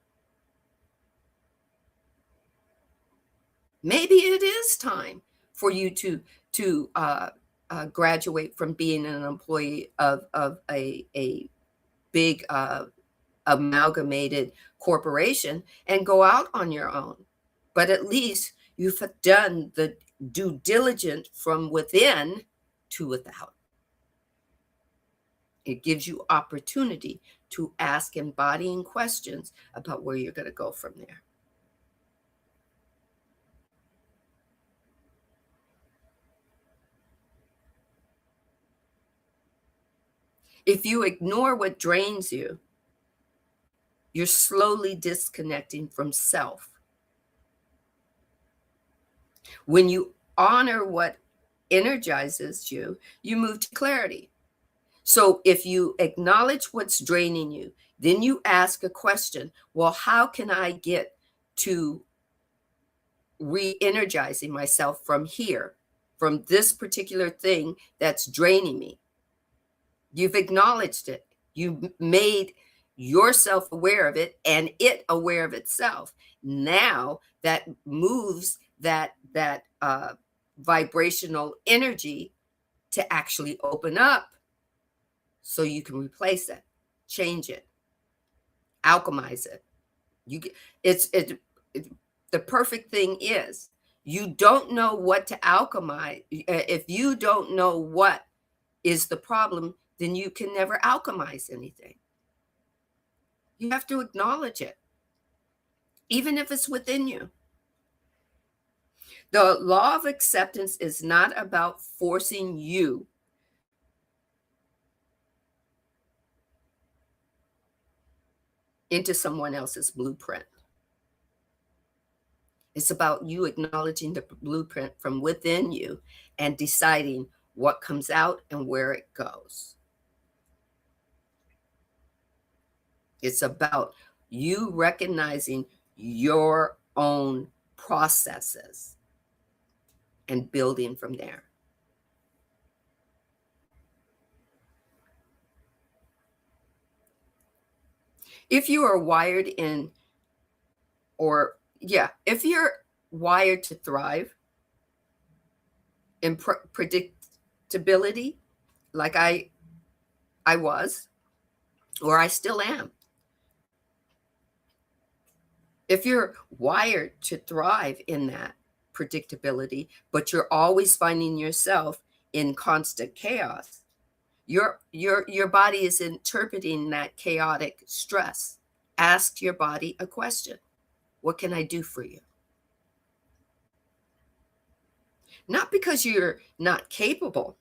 Maybe it is time for you to graduate from being an employee of a big amalgamated corporation and go out on your own. But at least you've done the due diligence from within to without. It gives you opportunity to ask embodying questions about where you're going to go from there. If you ignore what drains you, you're slowly disconnecting from self. When you honor what energizes you, you move to clarity. So if you acknowledge what's draining you, then you ask a question, well, how can I get to re-energizing myself from here, from this particular thing that's draining me? You've acknowledged it. You've made yourself aware of it and it aware of itself. Now that moves that vibrational energy to actually open up so you can replace it, change it, alchemize it. You get it the perfect thing is you don't know what to alchemize. If you don't know what is the problem, then you can never alchemize anything. You have to acknowledge it, even if it's within you. The law of acceptance is not about forcing you into someone else's blueprint. It's about you acknowledging the blueprint from within you and deciding what comes out and where it goes. It's about you recognizing your own processes and building from there. If you are wired in, or yeah, if you're wired to thrive in predictability, like I was, or I still am, if you're wired to thrive in that predictability, but you're always finding yourself in constant chaos, your body is interpreting that chaotic stress. Ask your body a question. What can I do for you? Not because you're not capable,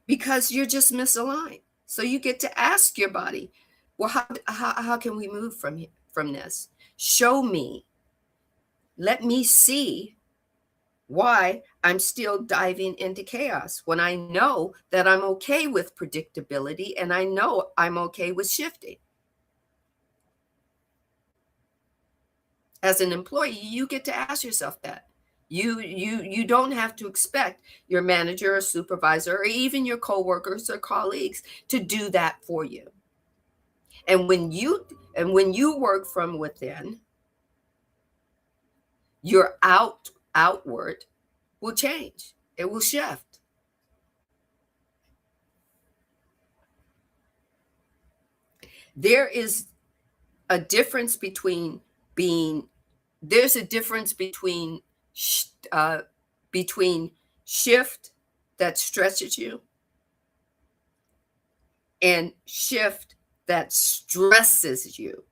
because you're just misaligned. So you get to ask your body, well, how can we move from this? Show me. Let me see why I'm still diving into chaos when I know that I'm okay with predictability and I know I'm okay with shifting. As an employee, you get to ask yourself that. You don't have to expect your manager or supervisor or even your coworkers or colleagues to do that for you. And when you work from within, your outward will change. It will shift. There is a difference between being there's a difference between shift that stretches you and shift that stresses you.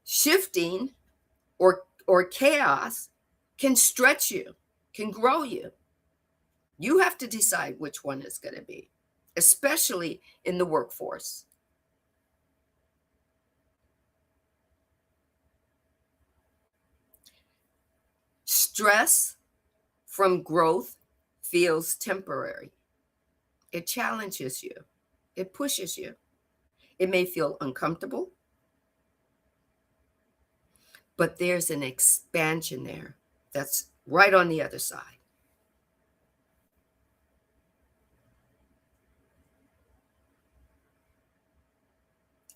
Shifting or chaos can stretch you, can grow you. You have to decide which one it's going to be, especially in the workforce. Stress from growth feels temporary. It challenges you, it pushes you. It may feel uncomfortable, but there's an expansion there that's right on the other side.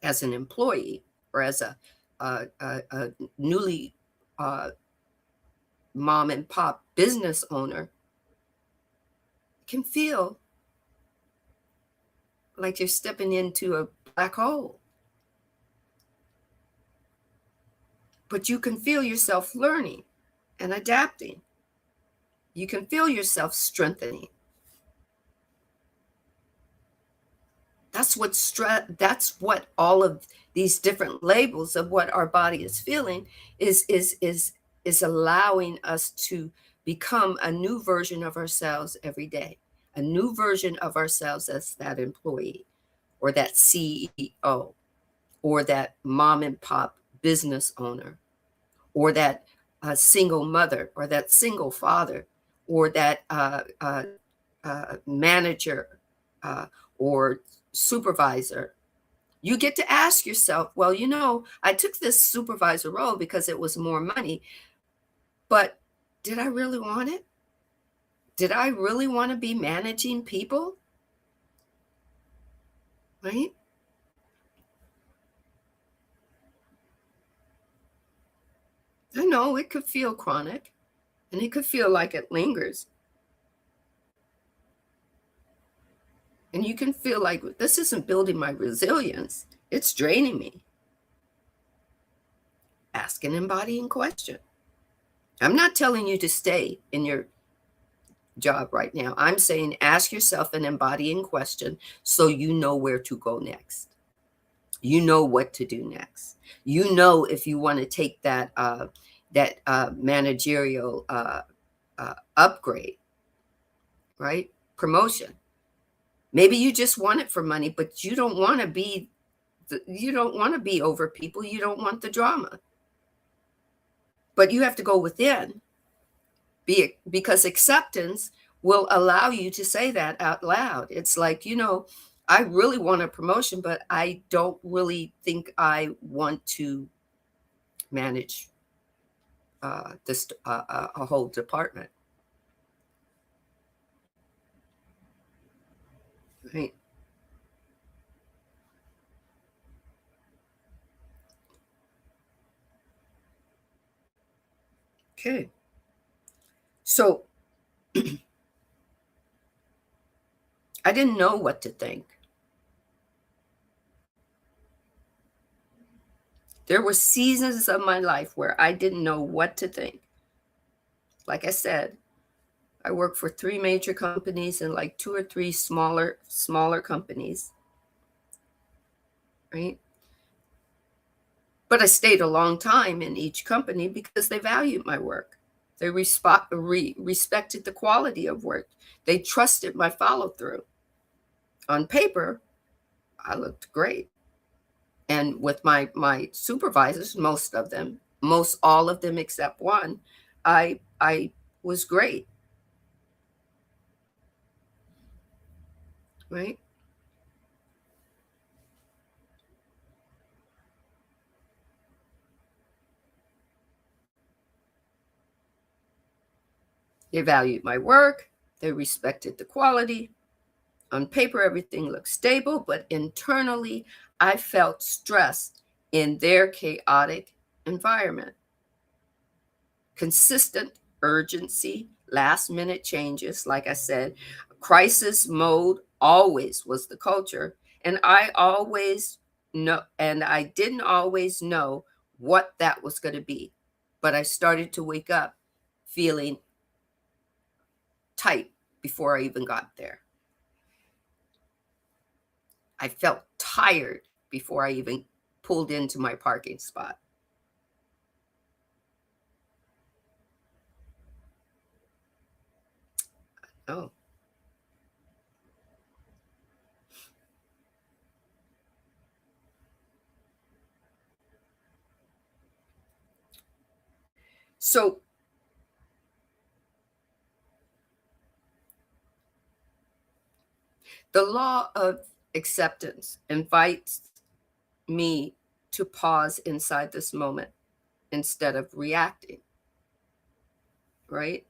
As an employee or as a newly uh, mom and pop business owner, can feel like you're stepping into a black hole. But you can feel yourself learning and adapting. You can feel yourself strengthening. That's what all of these different labels of what our body is feeling is allowing us to become a new version of ourselves every day. A new version of ourselves as that employee or that CEO or that mom and pop business owner or that single mother or that single father or that manager uh, or supervisor. You get to ask yourself, well, I took this supervisor role because it was more money, but did I really want it? Did I really want to be managing people? Right? I know it could feel chronic and it could feel like it lingers. And you can feel like this isn't building my resilience, it's draining me. Ask an embodying question. I'm not telling you to stay in your job right now. I'm saying ask yourself an embodying question so you know where to go next. You know what to do next. You know if you want to take that managerial upgrade, right? Promotion. Maybe you just want it for money, but you don't want to be you don't want to be over people. You don't want the drama. But you have to go within because acceptance will allow you to say that out loud. It's like, I really want a promotion, but I don't really think I want to manage this a whole department. Right? Okay. So I didn't know what to think. There were seasons of my life where I didn't know what to think. Like I said, I worked for three major companies and like two or three smaller companies, right? But I stayed a long time in each company because they valued my work. They respected the quality of work. They trusted my follow through. On paper, I looked great. And with my supervisors, most all of them except one, I was great, right? They valued my work. They respected the quality. On paper, everything looked stable, but internally, I felt stressed in their chaotic environment. Consistent urgency, last minute changes, like I said, crisis mode always was the culture. And I didn't always know what that was going to be. But I started to wake up feeling tight before I even got there. I felt tired before I even pulled into my parking spot. Oh, so the law of acceptance invites me to pause inside this moment instead of reacting, right?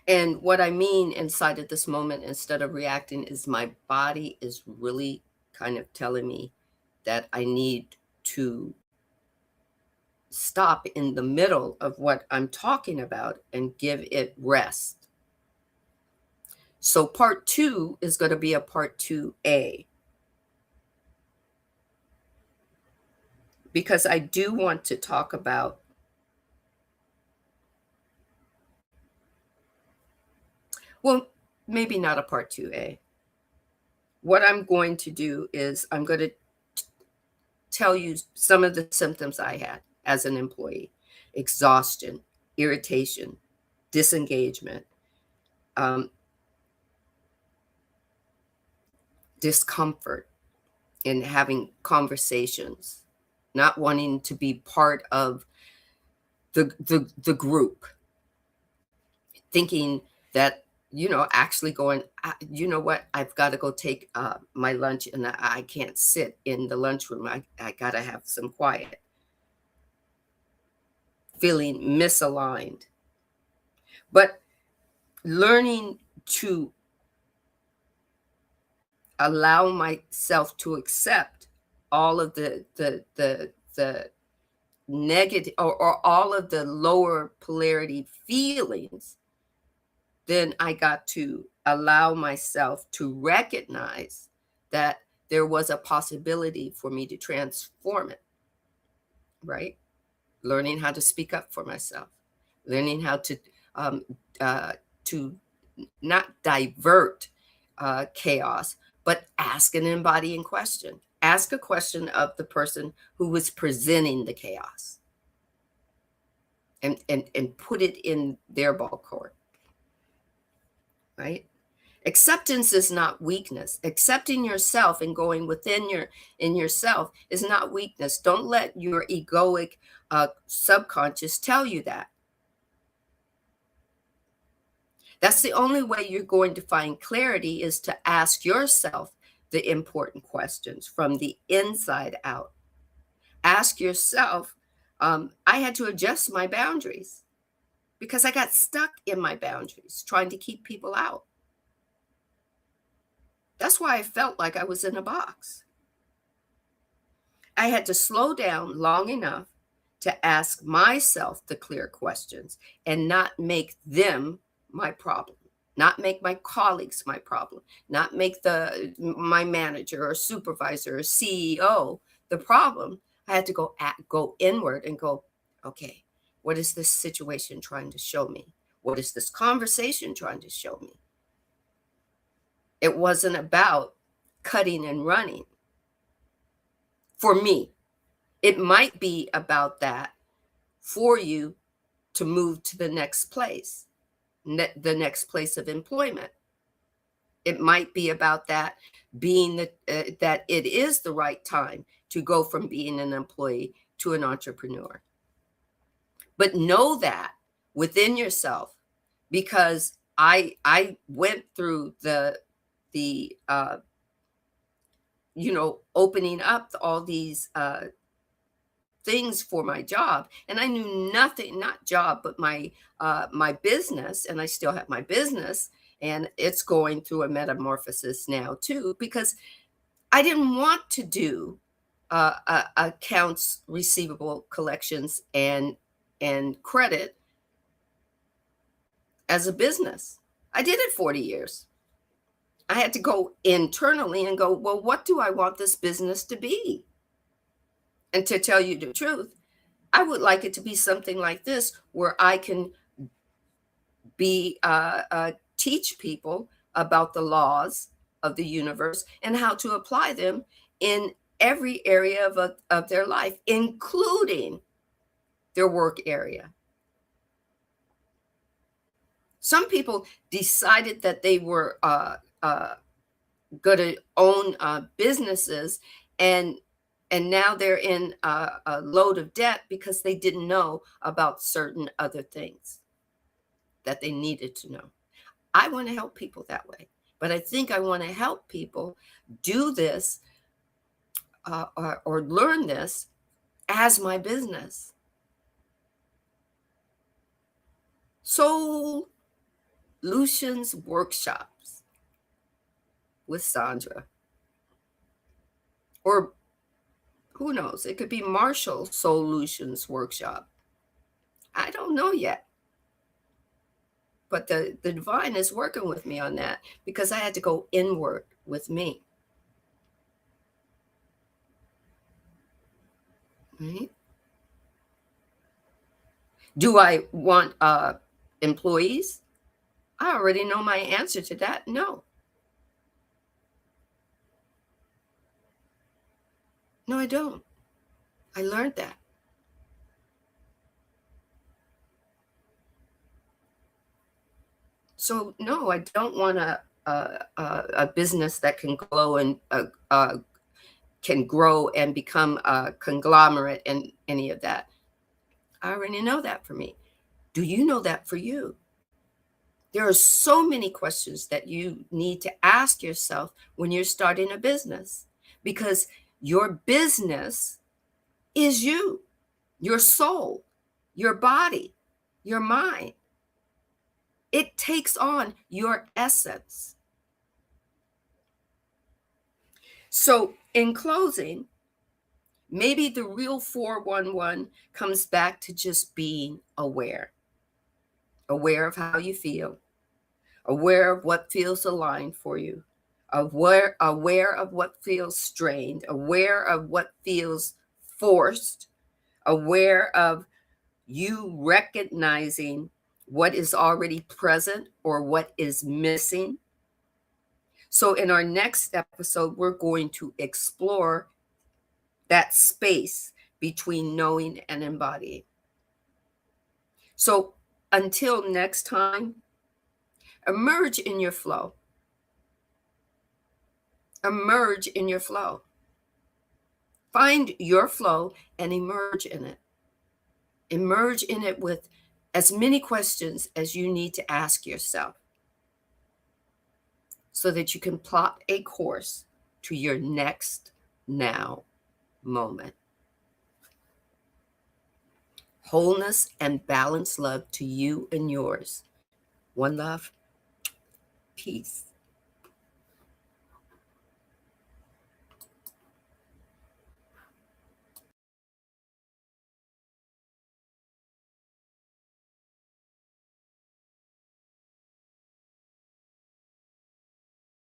And what I mean inside of this moment instead of reacting is my body is really kind of telling me that I need to stop in the middle of what I'm talking about and give it rest. So part two is going to be a part 2A because I do want to talk about, well, maybe not a part 2A. What I'm going to do is I'm going to tell you some of the symptoms I had as an employee: exhaustion, irritation, disengagement, um, discomfort in having conversations, not wanting to be part of the group, thinking that, actually going, you know what, I've got to go take my lunch and I can't sit in the lunchroom. I got to have some quiet, feeling misaligned. But learning to allow myself to accept all of the negative, or all of the lower polarity feelings, then I got to allow myself to recognize that there was a possibility for me to transform it, right? Learning how to speak up for myself, learning how um, uh, to not divert chaos, but ask an embodying question. Ask a question of the person who was presenting the chaos, and put it in their ball court, right? Acceptance is not weakness. Accepting yourself and going within in yourself is not weakness. Don't let your egoic subconscious tell you that. That's the only way you're going to find clarity, is to ask yourself the important questions from the inside out. Ask yourself, I had to adjust my boundaries because I got stuck in my boundaries trying to keep people out. That's why I felt like I was in a box. I had to slow down long enough to ask myself the clear questions and not make them my problem, not make my colleagues my problem, not make my manager or supervisor or CEO the problem. I had to go inward and go, okay, what is this situation trying to show me? What is this conversation trying to show me? It wasn't about cutting and running for me. It might be about that for you to move to the next place, the next place of employment. It might be about that being that it is the right time to go from being an employee to an entrepreneur. But know that within yourself, because I went through the opening up all these things for my job, and I knew nothing, not job, but my business, and I still have my business, and it's going through a metamorphosis now too, because I didn't want to do accounts receivable, collections, and credit as a business. I did it 40 years. I had to go internally and go, well, what do I want this business to be? And to tell you the truth, I would like it to be something like this where I can teach people about the laws of the universe and how to apply them in every area of their life, including their work area. Some people decided that they were going to own businesses, and now they're in a load of debt because they didn't know about certain other things that they needed to know. I want to help people that way, but I think I want to help people do this or learn this as my business. Soulutions Workshops with Sandra. Or who knows? It could be Marshall Soulutions Workshop. I don't know yet. But the divine is working with me on that because I had to go inward with me. Right? Do I want employees? I already know my answer to that. No. No, I don't. I learned that. So no, I don't want a business that can grow and can grow and become a conglomerate and any of that. I already know that for me. Do you know that for you? There are so many questions that you need to ask yourself when you're starting a business because your business is you, your soul, your body, your mind. It takes on your essence. So, in closing, maybe the real 411 comes back to just being aware of how you feel, aware of what feels aligned for you, aware of what feels strained, aware of what feels forced, aware of you recognizing what is already present or what is missing. So, in our next episode, we're going to explore that space between knowing and embodying. So, until next time, emerge in your flow. Emerge in your flow. Find your flow and emerge in it. Emerge in it with as many questions as you need to ask yourself so that you can plot a course to your next now moment. Wholeness and balanced love to you and yours. One love, peace.